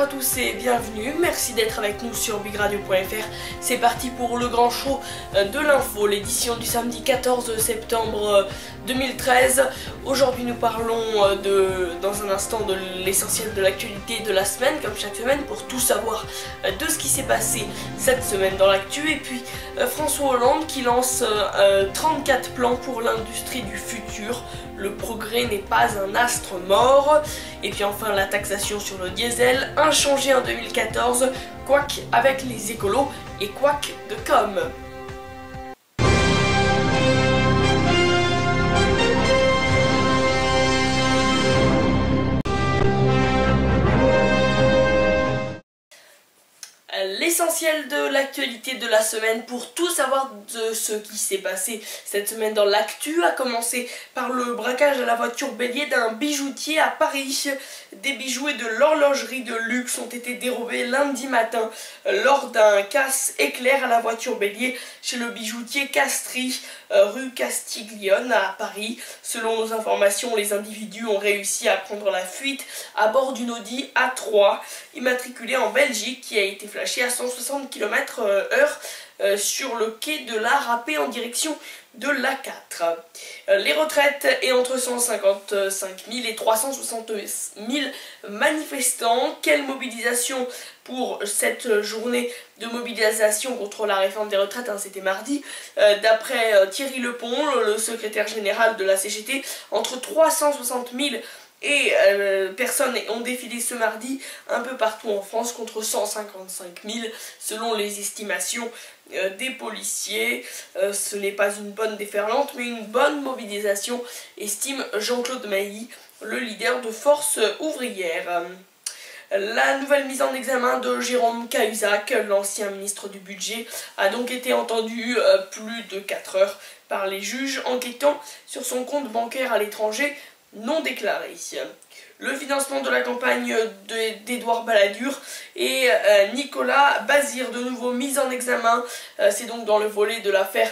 Bonjour à tous et bienvenue, merci d'être avec nous sur bigradio.fr. C'est parti pour le grand show de l'info, l'édition du samedi 14 septembre 2013. Aujourd'hui nous parlons dans un instant de l'essentiel de l'actualité de la semaine, comme chaque semaine, pour tout savoir de ce qui s'est passé cette semaine dans l'actu. Et puis François Hollande qui lance 34 plans pour l'industrie du futur. Le progrès n'est pas un astre mort. Et puis enfin la taxation sur le diesel, inchangée en 2014, couac avec les écolos et couac de com'. L'essentiel de l'actualité de la semaine pour tout savoir de ce qui s'est passé cette semaine dans l'actu a commencé par le braquage à la voiture bélier d'un bijoutier à Paris. Des bijoux et de l'horlogerie de luxe ont été dérobés lundi matin lors d'un casse-éclair à la voiture bélier chez le bijoutier Castries, rue Castiglione à Paris. Selon nos informations, les individus ont réussi à prendre la fuite à bord d'une Audi A3 immatriculée en Belgique qui a été flashée à 160 km/h sur le quai de la Rapée en direction de l'A4. Les retraites est entre 155 000 et 360 000 manifestants. Quelle mobilisation pour cette journée de mobilisation contre la réforme des retraites, hein, c'était mardi. D'après Thierry Lepont, le secrétaire général de la CGT, entre 360 000 et personnes ont défilé ce mardi un peu partout en France contre 155 000 selon les estimations des policiers. Ce n'est pas une bonne déferlante mais une bonne mobilisation, estime Jean-Claude Mailly, le leader de Force ouvrière. La nouvelle mise en examen de Jérôme Cahuzac, l'ancien ministre du budget, a donc été entendue plus de 4 heures par les juges enquêtant sur son compte bancaire à l'étranger non déclaré. Le financement de la campagne d'Édouard Balladur et Nicolas Bazir, de nouveau mis en examen. C'est donc dans le volet de l'affaire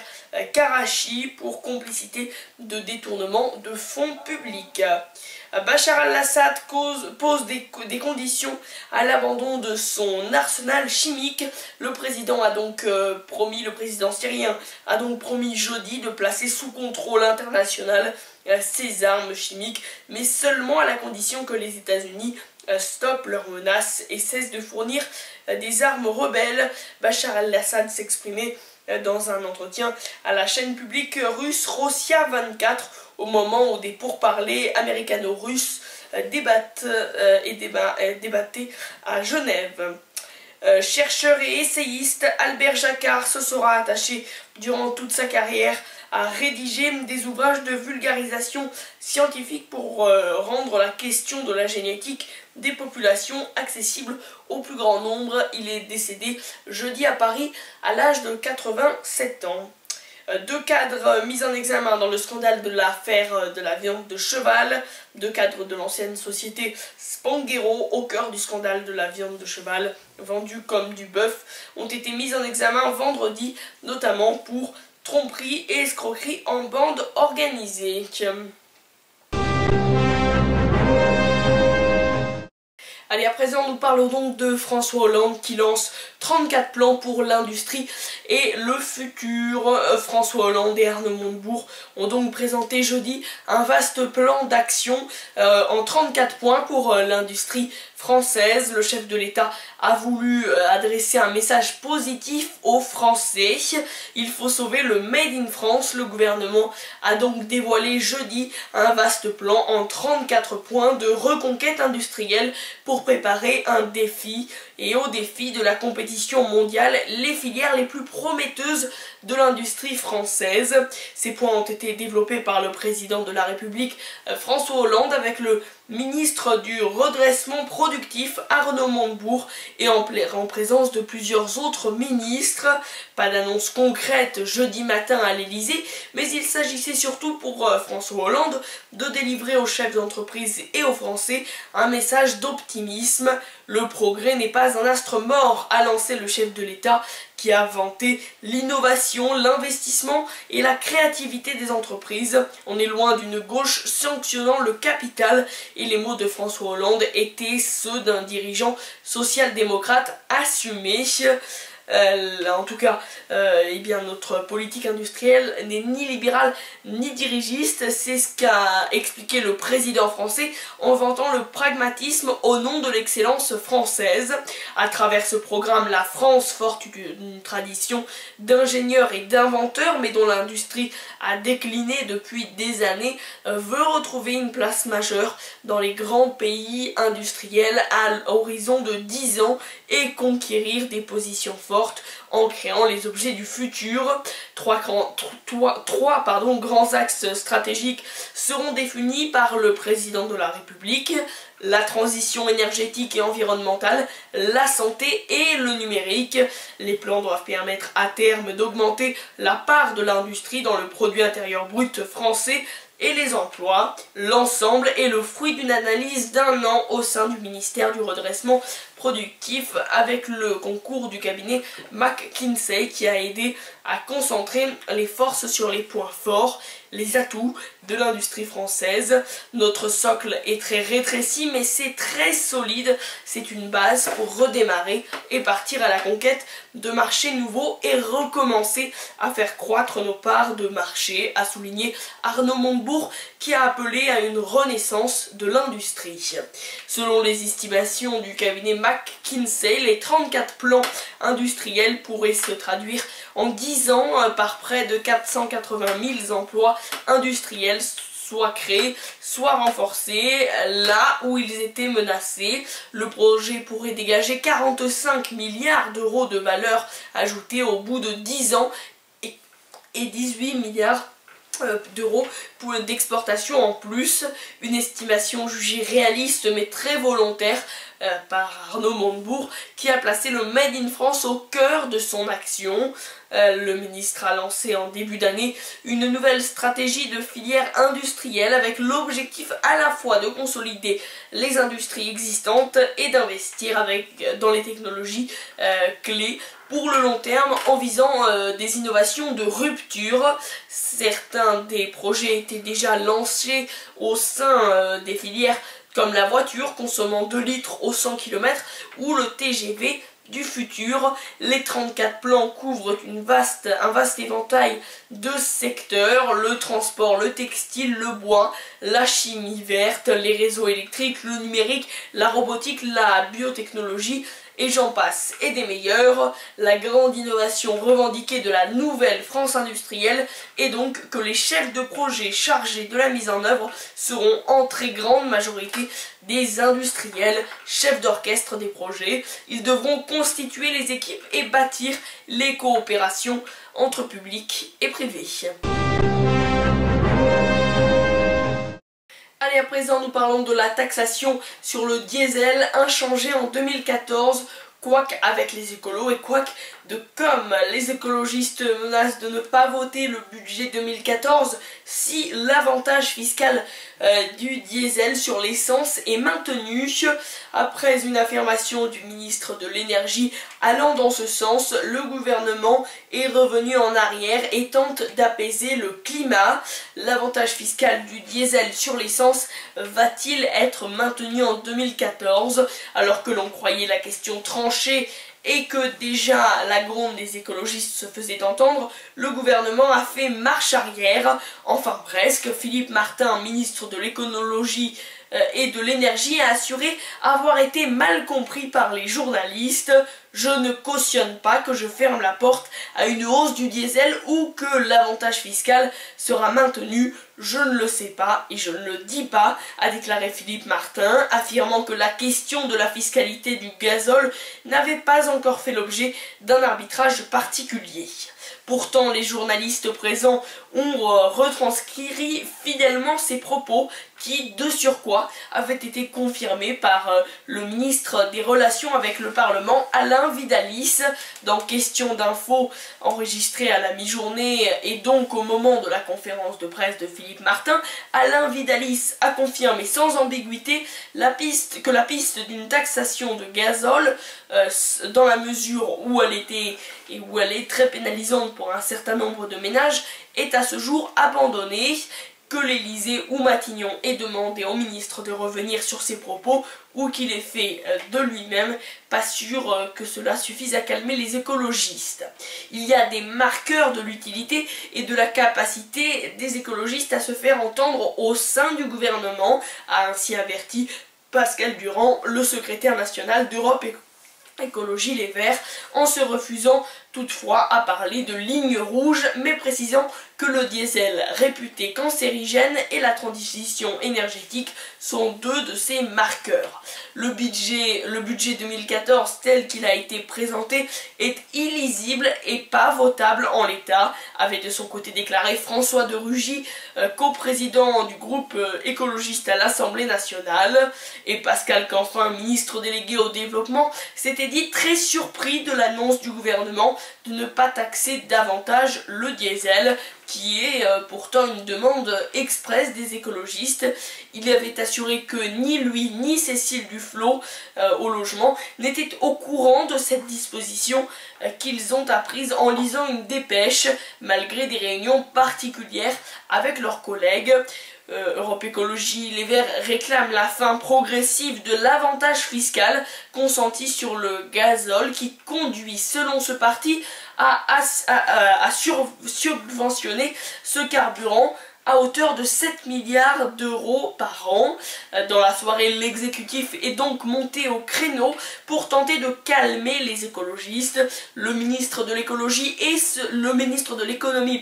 Karachi pour complicité de détournement de fonds publics. Bachar al-Assad pose des conditions à l'abandon de son arsenal chimique. Le président syrien a donc promis jeudi de placer sous contrôle international ces armes chimiques, mais seulement à la condition que les États-Unis stoppent leurs menaces et cessent de fournir des armes rebelles. Bachar al-Assad s'exprimait dans un entretien à la chaîne publique russe Rossiya 24 au moment où des pourparlers américano-russes débattaient à Genève. Chercheur et essayiste, Albert Jacquard se sera attaché durant toute sa carrière à rédiger des ouvrages de vulgarisation scientifique pour rendre la question de la génétique des populations accessible au plus grand nombre. Il est décédé jeudi à Paris à l'âge de 87 ans. 2 cadres mis en examen dans le scandale de l'affaire de la viande de cheval. 2 cadres de l'ancienne société Spanghero, au cœur du scandale de la viande de cheval vendue comme du bœuf, ont été mis en examen vendredi, notamment pour tromperie et escroquerie en bande organisée. Allez, à présent, nous parlons donc de François Hollande qui lance 34 plans pour l'industrie et le futur. François Hollande et Arnaud Montebourg ont donc présenté jeudi un vaste plan d'action en 34 points pour l'industrie française. Le chef de l'État a voulu adresser un message positif aux Français. Il faut sauver le Made in France. Le gouvernement a donc dévoilé jeudi un vaste plan en 34 points de reconquête industrielle pour préparer un défi et au défi de la compétition mondiale les filières les plus prometteuses de l'industrie française. Ces points ont été développés par le président de la République François Hollande avec le ministre du redressement productif Arnaud Montebourg et en présence de plusieurs autres ministres. Pas d'annonce concrète jeudi matin à l'Elysée, mais il s'agissait surtout pour François Hollande de délivrer aux chefs d'entreprise et aux Français un message d'optimisme l'optimisme. Le progrès n'est pas un astre mort, a lancé le chef de l'État qui a vanté l'innovation, l'investissement et la créativité des entreprises. On est loin d'une gauche sanctionnant le capital et les mots de François Hollande étaient ceux d'un dirigeant social-démocrate assumé. En tout cas, eh bien, notre politique industrielle n'est ni libérale ni dirigiste, c'est ce qu'a expliqué le président français en vantant le pragmatisme au nom de l'excellence française. À travers ce programme, la France, forte d'une tradition d'ingénieurs et d'inventeurs, mais dont l'industrie a décliné depuis des années, veut retrouver une place majeure dans les grands pays industriels à l'horizon de 10 ans et conquérir des positions fortes en créant les objets du futur. Trois grands axes stratégiques seront définis par le président de la République: la transition énergétique et environnementale, la santé et le numérique. Les plans doivent permettre à terme d'augmenter la part de l'industrie dans le produit intérieur brut français et les emplois. L'ensemble est le fruit d'une analyse d'1 an au sein du ministère du redressement productif avec le concours du cabinet McKinsey qui a aidé à concentrer les forces sur les points forts, les atouts de l'industrie française. Notre socle est très rétréci mais c'est très solide, c'est une base pour redémarrer et partir à la conquête de marchés nouveaux et recommencer à faire croître nos parts de marché, a souligné Arnaud Montebourg qui a appelé à une renaissance de l'industrie. Selon les estimations du cabinet McKinsey, les 34 plans industriels pourraient se traduire en 10 ans par près de 480 000 emplois industriels, soit créés, soit renforcés là où ils étaient menacés. Le projet pourrait dégager 45 milliards d'euros de valeur ajoutée au bout de 10 ans et 18 milliards d'euros d'exportation en plus, une estimation jugée réaliste mais très volontaire par Arnaud Montebourg qui a placé le Made in France au cœur de son action. Le ministre a lancé en début d'année une nouvelle stratégie de filière industrielle avec l'objectif à la fois de consolider les industries existantes et d'investir dans les technologies clés pour le long terme en visant des innovations de rupture. Certains des projets étaient déjà lancés au sein des filières comme la voiture consommant 2 litres au 100 km ou le TGV du futur. Les 34 plans couvrent un vaste éventail de secteurs: le transport, le textile, le bois, la chimie verte, les réseaux électriques, le numérique, la robotique, la biotechnologie, et j'en passe, et des meilleurs. La grande innovation revendiquée de la nouvelle France industrielle est donc que les chefs de projet chargés de la mise en œuvre seront en très grande majorité des industriels, chefs d'orchestre des projets. Ils devront constituer les équipes et bâtir les coopérations entre public et privé. Allez, à présent nous parlons de la taxation sur le diesel, inchangée en 2014, quoique avec les écolos et quoique comme les écologistes menacent de ne pas voter le budget 2014 si l'avantage fiscal du diesel sur l'essence est maintenu. Après une affirmation du ministre de l'énergie allant dans ce sens, le gouvernement est revenu en arrière et tente d'apaiser le climat. L'avantage fiscal du diesel sur l'essence va-t-il être maintenu en 2014 alors que l'on croyait la question tranchée et que déjà la gronde des écologistes se faisait entendre? Le gouvernement a fait marche arrière, enfin presque. Philippe Martin, ministre de l'écologie et de l'énergie, a assuré avoir été mal compris par les journalistes. Je ne cautionne pas que je ferme la porte à une hausse du diesel ou que l'avantage fiscal sera maintenu. Je ne le sais pas et je ne le dis pas, a déclaré Philippe Martin, affirmant que la question de la fiscalité du gazole n'avait pas encore fait l'objet d'un arbitrage particulier. Pourtant, les journalistes présents ont retranscrit fidèlement ses propos qui, de surcroît, avaient été confirmés par le ministre des Relations avec le Parlement, Alain Vidalis. Dans Question d'info, enregistrée à la mi-journée et donc au moment de la conférence de presse de Philippe Martin, Alain Vidalis a confirmé sans ambiguïté que la piste d'une taxation de gazole, dans la mesure où elle est très pénalisante pour un certain nombre de ménages, est à ce jour abandonnée, que l'Élysée ou Matignon ait demandé au ministre de revenir sur ses propos ou qu'il ait fait de lui-même, pas sûr que cela suffise à calmer les écologistes. Il y a des marqueurs de l'utilité et de la capacité des écologistes à se faire entendre au sein du gouvernement, a ainsi averti Pascal Durand, le secrétaire national d'Europe Écologie Les Verts, en se refusant toutefois à parler de ligne rouge, mais précisant que le diesel réputé cancérigène et la transition énergétique sont deux de ces marqueurs. Le budget 2014 tel qu'il a été présenté est illisible et pas votable en l'état, avait de son côté déclaré François de Rugy, coprésident du groupe écologiste à l'Assemblée nationale, et Pascal Canfin, ministre délégué au développement, s'était dit très surpris de l'annonce du gouvernement de ne pas taxer davantage le diesel, qui est pourtant une demande expresse des écologistes. Il avait assuré que ni lui ni Cécile Duflot au logement n'étaient au courant de cette disposition qu'ils ont apprise en lisant une dépêche, malgré des réunions particulières avec leurs collègues. Europe Écologie Les Verts réclament la fin progressive de l'avantage fiscal consenti sur le gazole qui conduit, selon ce parti, à subventionner ce carburant à hauteur de 7 milliards d'euros par an. Dans la soirée, l'exécutif est donc monté au créneau pour tenter de calmer les écologistes. Le ministre de l'écologie et le ministre de l'économie,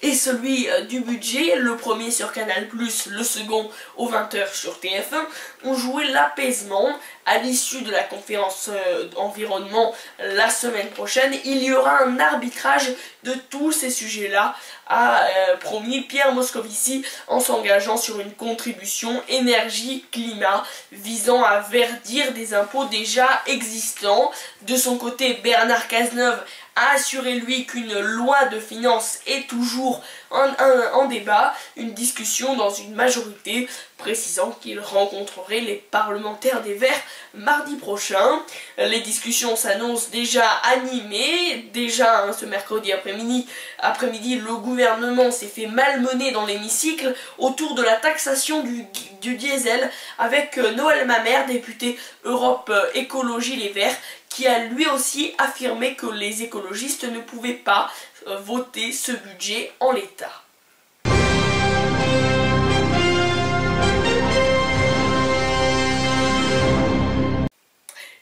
et celui du budget, le premier sur Canal+, le second aux 20h sur TF1, ont joué l'apaisement. À l'issue de la conférence environnement la semaine prochaine, il y aura un arbitrage de tous ces sujets-là, a promis Pierre Moscovici en s'engageant sur une contribution énergie-climat visant à verdir des impôts déjà existants. De son côté, Bernard Cazeneuve a assuré lui qu'une loi de finances est toujours en débat, une discussion dans une majorité, précisant qu'il rencontrerait les parlementaires des Verts mardi prochain. Les discussions s'annoncent déjà animées. Déjà ce mercredi après-midi, le gouvernement s'est fait malmener dans l'hémicycle autour de la taxation du diesel avec Noël Mamère, député Europe Écologie Les Verts, qui a lui aussi affirmé que les écologistes ne pouvaient pas voter ce budget en l'état.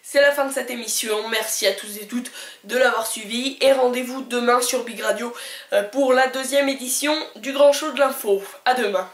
C'est la fin de cette émission, merci à tous et toutes de l'avoir suivi et rendez-vous demain sur Big Radio pour la deuxième édition du Grand Show de l'info. À demain.